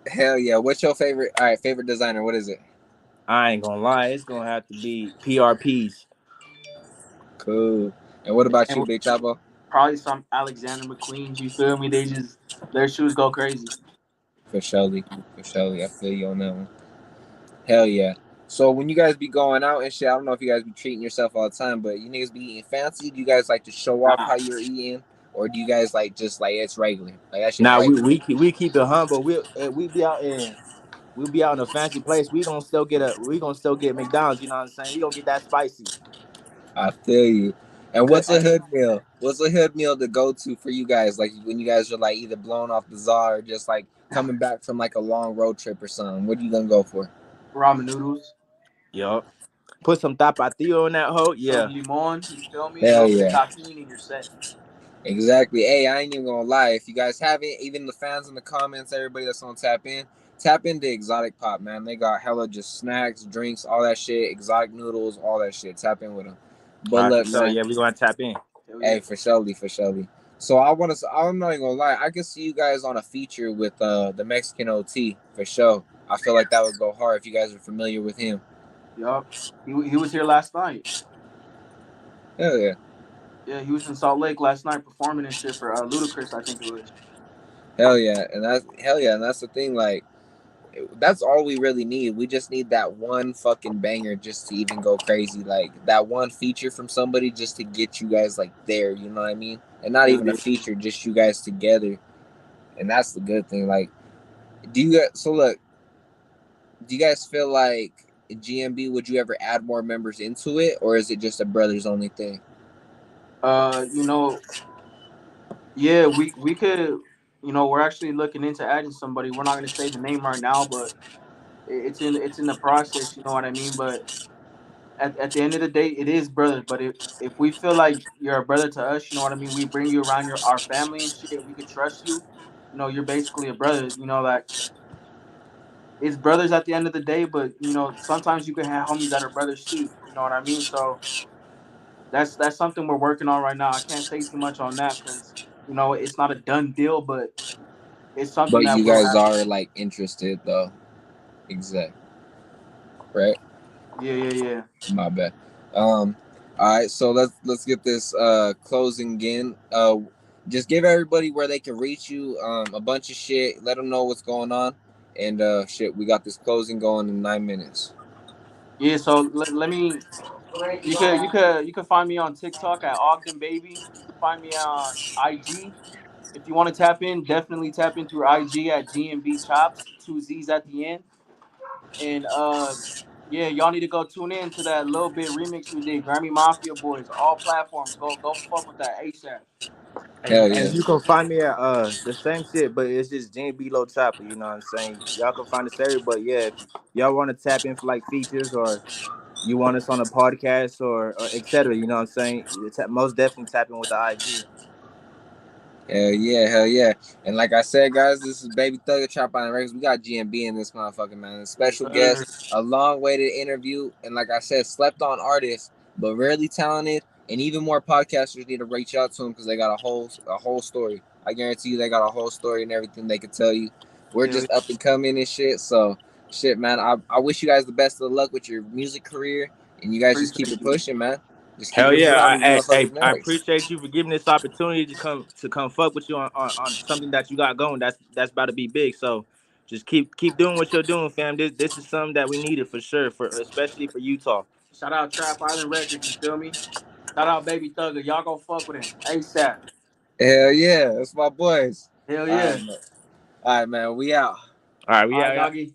Hell yeah! What's your favorite? All right, favorite designer. What is it? I ain't gonna lie. It's gonna have to be PRPs. Cool. And what about And you, Big Chapo? probably some Alexander McQueen's. You feel me? They just their shoes go crazy. For Shelly, for Shelly, I feel you on that one. Hell yeah. So when you guys be going out and shit, I don't know if you guys be treating yourself all the time, but you niggas be eating fancy. Do you guys like to show off Nah, how you're eating, or do you guys like just like it's regular, like that shit's Now we regular? we keep, we keep it humble. We'll be out in a fancy place. We gonna still get McDonald's. You know what I'm saying? We gonna get that spicy. I feel you. And good. what's a hood meal? What's a hood meal to go to for you guys? Like when you guys are like either blown off the czar or just like coming back from like a long road trip or something. What are you gonna go for? Ramen noodles. Yup. Put some tapatio in that hoe. Some Yeah. limon, you feel me? A Hell little bit of yeah. tahini and you're set. Exactly. Hey, I ain't even gonna lie. If you guys haven't, even the fans in the comments, everybody that's on tap into Exotic Pop, man. They got hella just snacks, drinks, all that shit, exotic noodles, all that shit. Tap in with them. All But right, for look, sure. man. Yeah, we gonna tap in. Hell yeah. Hey, for surely, for surely. So I want to. I'm not even gonna lie. I can see you guys on a feature with the Mexican OT for sure. I feel like that would go hard if you guys are familiar with him. Yup. He was here last night. Hell yeah. Yeah, he was in Salt Lake last night performing and shit for Ludacris, I think it was. Hell yeah. And that's hell yeah. And that's the thing. Like that's all we really need. We just need that one fucking banger just to even go crazy. Like that one feature from somebody just to get you guys like there. You know what I mean? And not Hell even a yeah. feature, just you guys together. And that's the good thing. Like, do you guys? So look, do you guys feel like GMB? Would you ever add more members into it, or is it just a brothers only thing? You know, yeah, we could, you know, we're actually looking into adding somebody. We're not gonna say the name right now, but it's in the process. You know what I mean? But at the end of the day, it is brothers. But if we feel like you're a brother to us, you know what I mean? We bring you around our family and shit. We could trust you. You know, you're basically a brother. You know, like it's brothers at the end of the day. But you know, sometimes you can have homies that are brothers too. You know what I mean? So that's something we're working on right now. I can't say too much on that because you know it's not a done deal, but it's something But that you will guys happen. are like interested though, exact, right? Yeah, yeah, yeah. My bad. All right, so let's get this closing again. Just give everybody where they can reach you. A bunch of shit. Let them know what's going on, and shit. We got this closing going in 9 minutes. Yeah, so let me. You could find me on TikTok at Ogden Baby. You can find me on IG. If you want to tap in, definitely tap in through IG at GMB Chops, two Z's at the end. And yeah, y'all need to go tune in to that little bit remix we did, Grammy Mafia Boys, all platforms. Go fuck with that ASAP. Hell And yeah, you can find me at the same shit, but it's just GMB Chapo. You know what I'm saying? Y'all can find us there, but yeah, if y'all want to tap in for like features or you want us on a podcast or etc. You know what I'm saying? Most definitely tap in with the IG. hell yeah, hell yeah. And like I said, guys, this is Baby Thugger Chop on the Records. We got GMB in this motherfucker, man. A Yes, special sir. guest, a long waited interview, and like I said, slept on artist, but rarely talented. And even more podcasters need to reach out to him because they got a whole story. I guarantee you, they got a whole story and everything they could tell you. We're Hell yeah. just up and coming and shit. So shit, man. I wish you guys the best of luck with your music career, and you guys just keep Appreciate it you. pushing, man. Just keep Hell it Yes, yeah! putting sir. on these motherfuckers I next. appreciate you for giving this opportunity to come fuck with you on something that you got going. That's about to be big. So just keep doing what you're doing, fam. This is something that we needed for sure, for especially for Utah. Shout out Trap Island Records, you feel me? Shout out Baby Thugger. Y'all go fuck with him. ASAP. Hell yeah, that's my boys. Hell All right, yeah. man. All right, man. We out. All right, All we right, out. doggy.